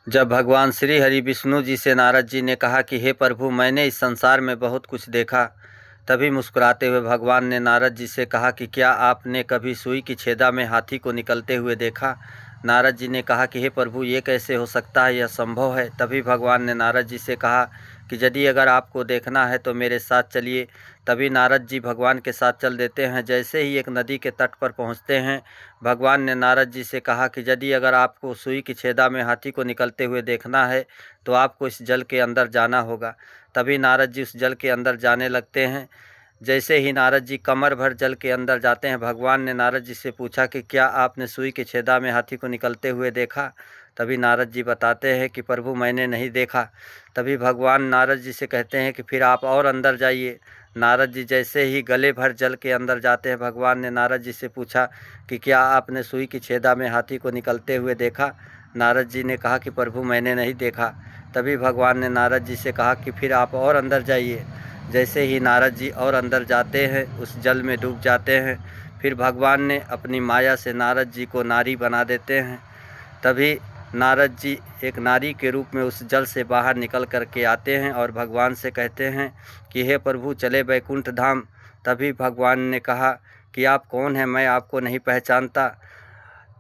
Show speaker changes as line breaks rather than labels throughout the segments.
जब भगवान श्री हरि विष्णु जी से नारद जी ने कहा कि हे प्रभु, मैंने इस संसार में बहुत कुछ देखा, तभी मुस्कुराते हुए भगवान ने नारद जी से कहा कि क्या आपने कभी सुई की छेदा में हाथी को निकलते हुए देखा। नारद जी ने कहा कि हे प्रभु, ये कैसे हो सकता है, यह संभव है। तभी भगवान ने नारद जी से कहा कि यदि अगर आपको देखना है तो मेरे साथ चलिए। तभी नारद जी भगवान के साथ चल देते हैं। जैसे ही एक नदी के तट पर पहुंचते हैं, भगवान ने नारद जी से कहा कि यदि अगर आपको सुई की छेदा में हाथी को निकलते हुए देखना है तो आपको इस जल के अंदर जाना होगा। तभी नारद जी उस जल के अंदर जाने लगते हैं। जैसे ही नारद जी कमर भर जल के अंदर जाते हैं, भगवान ने नारद जी से पूछा कि क्या आपने सुई की छेदा में हाथी को निकलते हुए देखा। तभी नारद जी बताते हैं कि प्रभु, मैंने नहीं देखा। तभी भगवान नारद जी से कहते हैं कि फिर आप और अंदर जाइए। नारद जी जैसे ही गले भर जल के अंदर जाते हैं, भगवान ने नारद जी से पूछा कि क्या आपने सुई की छेदा में हाथी को निकलते हुए देखा। नारद जी ने कहा कि प्रभु, मैंने नहीं देखा। तभी भगवान ने नारद जी से कहा कि फिर आप और अंदर जाइए। जैसे ही नारद जी और अंदर जाते हैं, उस जल में डूब जाते हैं। फिर भगवान ने अपनी माया से नारद जी को नारी बना देते हैं। तभी नारद जी एक नारी के रूप में उस जल से बाहर निकल कर के आते हैं और भगवान से कहते हैं कि हे प्रभु, चले वैकुंठ धाम। तभी भगवान ने कहा कि आप कौन हैं, मैं आपको नहीं पहचानता।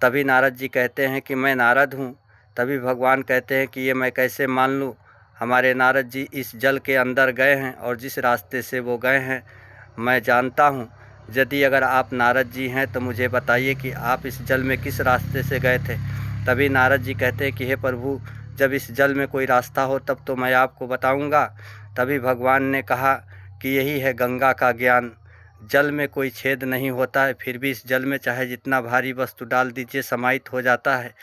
तभी नारद जी कहते हैं कि मैं नारद हूँ। तभी भगवान कहते हैं कि ये मैं कैसे मान लूँ। हमारे नारद जी इस जल के अंदर गए हैं और जिस रास्ते से वो गए हैं मैं जानता हूँ। यदि अगर आप नारद जी हैं तो मुझे बताइए कि आप इस जल में किस रास्ते से गए थे। तभी नारद जी कहते हैं कि हे प्रभु, जब इस जल में कोई रास्ता हो तब तो मैं आपको बताऊँगा। तभी भगवान ने कहा कि यही है गंगा का ज्ञान। जल में कोई छेद नहीं होता है, फिर भी इस जल में चाहे जितना भारी वस्तु डाल दीजिए समाहित हो जाता है।